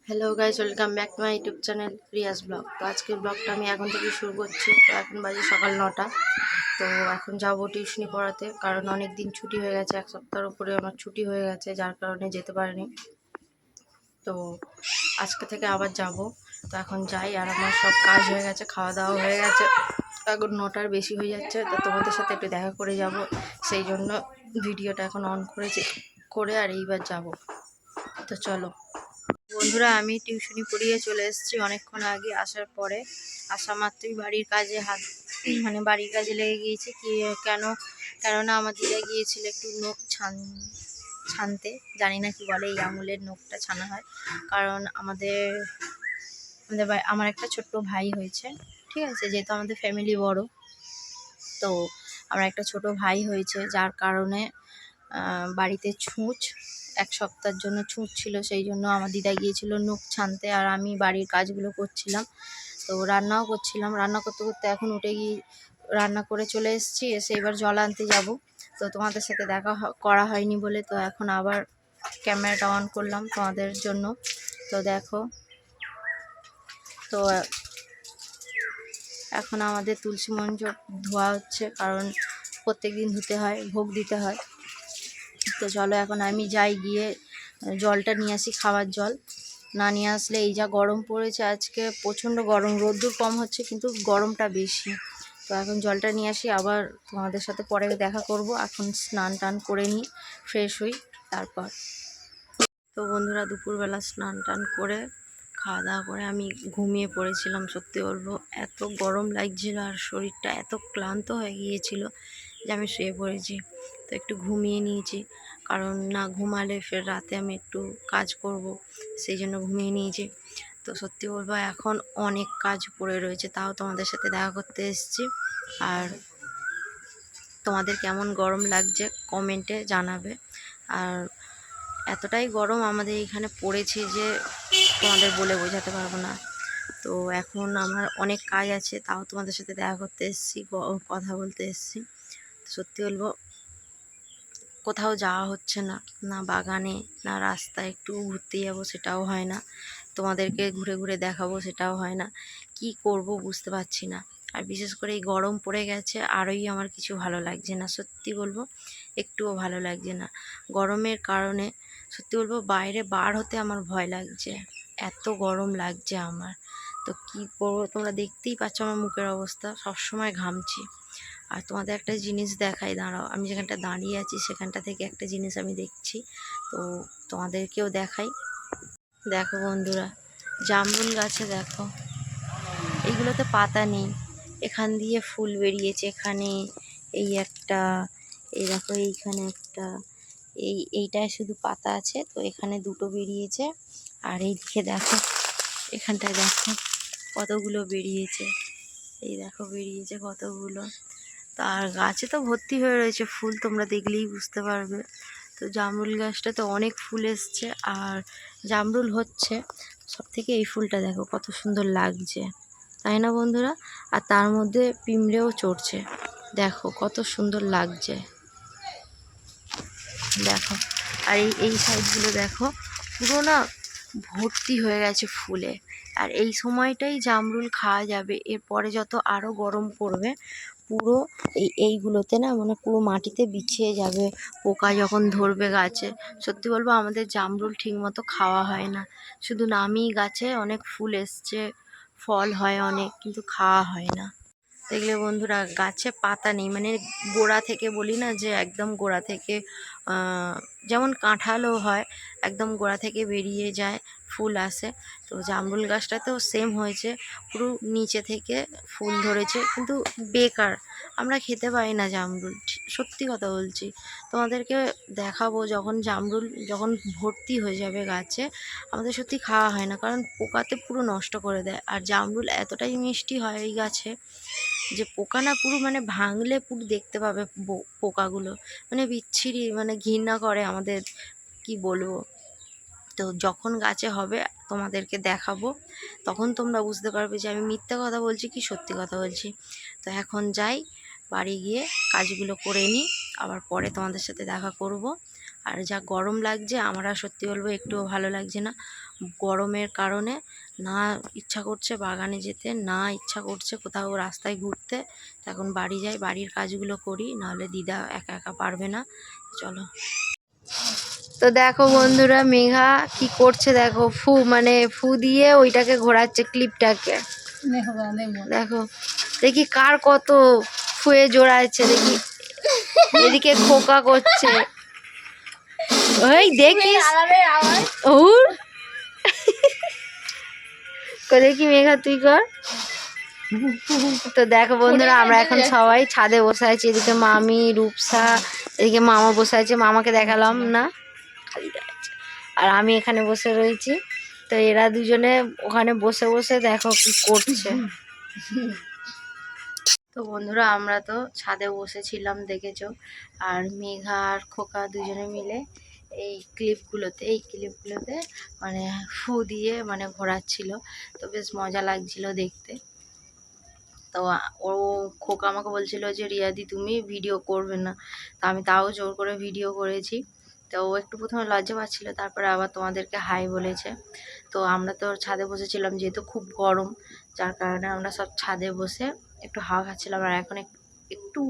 Hello guys, welcome back to my YouTube channel Riyaz blog. তো আজকের ব্লগটা আমি এখন থেকে শুরু করছি। তো এখন বাজে সকাল 9টা। তো এখন যাব টিউশনি পড়াতে, কারণ অনেক দিন ছুটি হয়ে গেছে, এক সপ্তাহের উপরে আমার ছুটি হয়ে গেছে, যার কারণে যেতে পারিনি। তো আজকে থেকে আবার যাব। তো এখন যাই, আর আমার সব কাজ হয়ে গেছে, খাওয়া দাওয়া হয়ে গেছে। এখন 9টার বেশি হয়ে যাচ্ছে, তো তোমাদের সাথে একটু দেখা করে যাব, সেই জন্য ভিডিওটা এখন অন করেছি আর এইবার যাব। তো চলো বন্ধুরা, আমি টিউশনি পড়িয়ে চলে এসেছি অনেকক্ষণ আগে। আসার পরে আসা মাত্রই বাড়ির কাজে বাড়ির কাজে লেগে গিয়েছি। কেননা আমার দিদা গিয়েছিল একটু নখ ছানতে, জানি না কি বলে, এই আঙুলের নখটা ছানা হয়। কারণ আমার একটা ছোট্ট ভাই হয়েছে, ঠিক আছে, যেহেতু আমাদের ফ্যামিলি বড়, তো আমার একটা ছোট ভাই হয়েছে, যার কারণে বাড়িতে ছুঁচ, এক সপ্তাহের জন্য ছুঁচ ছিল, সেই জন্য আমার দিদা গিয়েছিল নখ ছানতে, আর আমি বাড়ির কাজগুলো করছিলাম। তো রান্নাও করছিলাম, রান্না করতে করতে এখন উঠে গিয়ে রান্না করে চলে এসেছি। এসে এবার জল আনতে যাব। তো তোমাদের সাথে দেখা করা হয়নি বলে তো এখন আবার ক্যামেরাটা অন করলাম তোমাদের জন্য। তো দেখো, তো এখন আমাদের তুলসী মঞ্চ ধোয়া হচ্ছে, কারণ প্রত্যেক দিন ধুতে হয়, ভোগ দিতে হয়। তো চলো এখন আমি যাই, গিয়ে জলটা নিয়ে আসি, খাওয়ার জল। না নিয়ে আসলে, এই যা গরম পড়েছে আজকে, প্রচণ্ড গরম, রোদ্দুর কম হচ্ছে কিন্তু গরমটা বেশি। তো এখন জলটা নিয়ে আসি, আবার তোমাদের সাথে পরে দেখা করব। এখন স্নান টান করে নিই, ফ্রেশ হই তারপর। তো বন্ধুরা, দুপুরবেলা স্নান টান করে খাওয়া দাওয়া করে আমি ঘুমিয়ে পড়েছিলাম। সত্যি বলবো, এত গরম লাগছিল আর শরীরটা এত ক্লান্ত হয়ে গিয়েছিল যে আমি শুয়ে পড়েছি। তো একটু ঘুমিয়ে নিয়েছি, কারণ না ঘুমালে ফের রাতে আমি একটু কাজ করব, সেই জন্য ঘুমিয়ে নিয়েছি। তো সত্যি বলবো, এখন অনেক কাজ পড়ে রয়েছে, তাও তোমাদের সাথে দেখা করতে এসেছি। আর তোমাদের কেমন গরম লাগছে কমেন্টে জানাবে। আর এতটাই গরম আমাদের এখানে পড়েছে যে তোমাদের বলে বোঝাতে পারবো না। তো এখন আমার অনেক কাজ আছে, তাও তোমাদের সাথে দেখা করতে এসেছি, কথা বলতে এসেছি। সত্যি বলবো, কোথাও যাওয়া হচ্ছে না, না বাগানে, না রাস্তায় একটু ঘুরতে যাবো সেটাও হয় না, তোমাদেরকে ঘুরে ঘুরে দেখাবো সেটাও হয় না। কি করব বুঝতে পারছি না। আর বিশেষ করে এই গরম পড়ে গেছে, আরোই আমার কিছু ভালো লাগছে না, সত্যি বলবো, একটুও ভালো লাগছে না গরমের কারণে। সত্যি বলবো, বাইরে বার হতে আমার ভয় লাগছে, এত গরম লাগছে আমার। তো কি করবো, তোমরা দেখতেই পাচ্ছ আমার মুখের অবস্থা, সবসময় ঘামছি। আর তোমাদের একটা জিনিস দেখাই, দাঁড়াও, আমি যেখানটা দাঁড়িয়ে আছি সেখানটা থেকে একটা জিনিস আমি দেখছি, তো তোমাদেরকেও দেখাই। দেখো বন্ধুরা, জামরুল গাছে দেখো, এইগুলোতে পাতা নেই, এখান দিয়ে ফুল বেরিয়েছে, এখানে এই একটা, এই দেখো এইখানে একটা, এইটায় শুধু পাতা আছে, তো এখানে দুটো বেরিয়েছে। আর এইদিকে দেখো, এখানটায় দেখো কতগুলো বেরিয়েছে, এই দেখো বেরিয়েছে কতগুলো। তার গাছে তো ভর্তি হয়ে রয়েছে ফুল, তোমরা দেখলেই বুঝতে পারবে। তো জামরুল গাছটাতে অনেক ফুল এসছে, আর জামরুল হচ্ছে, সব থেকে এই ফুলটা দেখো কত সুন্দর লাগছে, তাই না বন্ধুরা? আর তার মধ্যে পিঁমড়েও চড়ছে, দেখো কত সুন্দর লাগছে, দেখো। আর এই সাইডগুলো দেখো, পুরো না ভর্তি হয়ে গেছে ফুলে। আর এই সময়টাই জামরুল খাওয়া যাবে, এরপরে যত আরও গরম পড়বে, পুরো এইগুলোতে না মানে পুরো মাটিতে বিছিয়ে যাবে পোকা যখন ধরবে গাছে। সত্যি বলবো, আমাদের জামরুল ঠিকমতো খাওয়া হয় না, শুধু নামই গাছে অনেক ফুল এসছে, ফল হয় অনেক, কিন্তু খাওয়া হয় না। দেখলে বন্ধুরা, গাছে পাতা নেই, মানে গোড়া থেকে, বলি না যে একদম গোড়া থেকে, যেমন কাঁঠালও হয়, একদম গোড়া থেকে বেরিয়ে যায়, ফুল আসে। তো জামরুল গাছটাতেও সেম হয়েছে, পুরো নিচে থেকে ফুল ধরেছে, কিন্তু বেকার, আমরা খেতে পারি না জামরুল, সত্যি কথা বলছি। তোমাদেরকে দেখাবো, যখন জামরুল যখন ভর্তি হয়ে যাবে গাছে, আমাদের সত্যি খাওয়া হয় না, কারণ পোকাতে পুরো নষ্ট করে দেয়। আর জামরুল এতটাই মিষ্টি হয় এই গাছে, যে পোকা না পুরো মানে ভাঙলে পুরো দেখতে পাবে পোকাগুলো, মানে বিচ্ছিরি, মানে ঘৃণা করে আমাদের, কি বলবো। তো যখন গাছে হবে তোমাদেরকে দেখাবো, তখন তোমরা বুঝতে পারবে যে আমি মিথ্যা কথা বলছি কি সত্যি কথা বলছি। তো এখন যাই, বাড়ি গিয়ে কাজগুলো করে নিই, আবার পরে তোমাদের সাথে দেখা করব। আর যা গরম লাগছে, আমার আর সত্যি বলবো একটুও ভালো লাগছে না, গরমের কারণে না ইচ্ছা করছে বাগানে যেতে, না ইচ্ছা করছে কোথাও রাস্তায় ঘুরতে। এখন বাড়ি যাই, বাড়ির কাজগুলো করি, নাহলে দিদা একা একা পারবে না। চলো। তো দেখো বন্ধুরা, মেঘা কি করছে দেখো, ফু দিয়ে ওইটাকে ঘোরাচ্ছে ক্লিপটাকে। দেখো দেখি কার কত ফুয়ে জোড়াচ্ছে, দেখি এদিকে খোকা করছে। ওই দেখিস ওর দেখি মেঘা তুই কর। তো দেখো বন্ধুরা, আমরা এখন সবাই ছাদে বসে আছি। এদিকে মামি, রূপসা, এদিকে মামা বসে আছে, মামাকে দেখালাম না, খালি দেখাচ্ছে। আর আমি এখানে বসে রয়েছি। তো এরা দুজনে ওখানে বসে বসে দেখো কি করছে। তো বন্ধুরা, আমরা তো ছাদে বসেছিলাম দেখেছো, আর মেঘা আর খোকা দুজনে মিলে এই ক্লিপগুলোতে মানে ফু দিয়ে মানে ঘোরাচ্ছিল। তো বেশ মজা লাগছিল দেখতে। তো ও খোকা আমাকে বলছিল যে রিয়াদি তুমি ভিডিও করবে না, তো আমি তাও জোর করে ভিডিও করেছি। তো ও একটু প্রথমে লজ্জা পাচ্ছিল, তারপরে আবার তোমাদেরকে হাই বলেছে। তো আমরা তো ছাদে বসেছিলাম, যেহেতু খুব গরম, যার কারণে আমরা সব ছাদে বসে একটু হাওয়া খাচ্ছিলাম। আর এখন একটু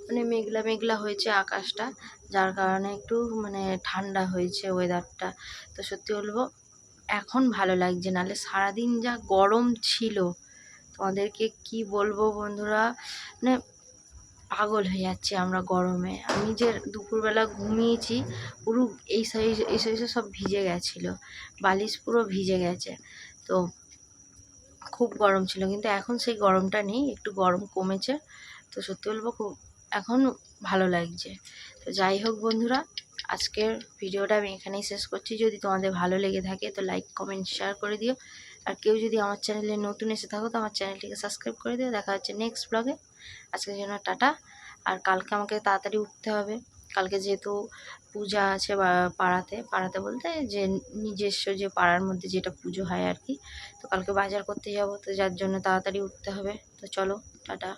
মানে মেঘলা মেঘলা হয়েছে আকাশটা, যার কারণে একটু মানে ঠান্ডা হয়েছে ওয়েদারটা। তো সত্যি বলবো এখন ভালো লাগছে, নাহলে সারাদিন যা গরম ছিল তোমাদেরকে কি বলবো বন্ধুরা, মানে পাগল হয়ে যাচ্ছি আমরা গরমে। আমি যে দুপুরবেলা ঘুমিয়েছি পুরো এই সাইজে সব ভিজে গেছিলো, বালিশ পুরো ভিজে গেছে। তো খুব গরম ছিল, কিন্তু এখন সেই গরমটা নেই, একটু গরম কমেছে। তো সত্যি বলবো খুব এখন ভালো লাগছে। তো যাই হোক বন্ধুরা, আজকের ভিডিওটা আমি এখানেই শেষ করছি। যদি তোমাদের ভালো লেগে থাকে তো লাইক, কমেন্ট, শেয়ার করে দিও। আর কেউ যদি আমার চ্যানেলে নতুন এসে থাকো তো আমার চ্যানেলটিকে সাবস্ক্রাইব করে দিও। দেখা হচ্ছে নেক্সট ব্লগে। আজকের জন্য টাটা। আর কালকে আমাকে তাড়াতাড়ি উঠতে হবে, কালকে যেহেতু পূজা আছে পাড়াতে বলতে যে নিজস্ব যে পাড়ার মধ্যে যেটা পুজো হয় আর কি। তো কালকে বাজার করতে যাব, তো যার জন্য তাড়াতাড়ি উঠতে হবে। তো চলো, টাটা।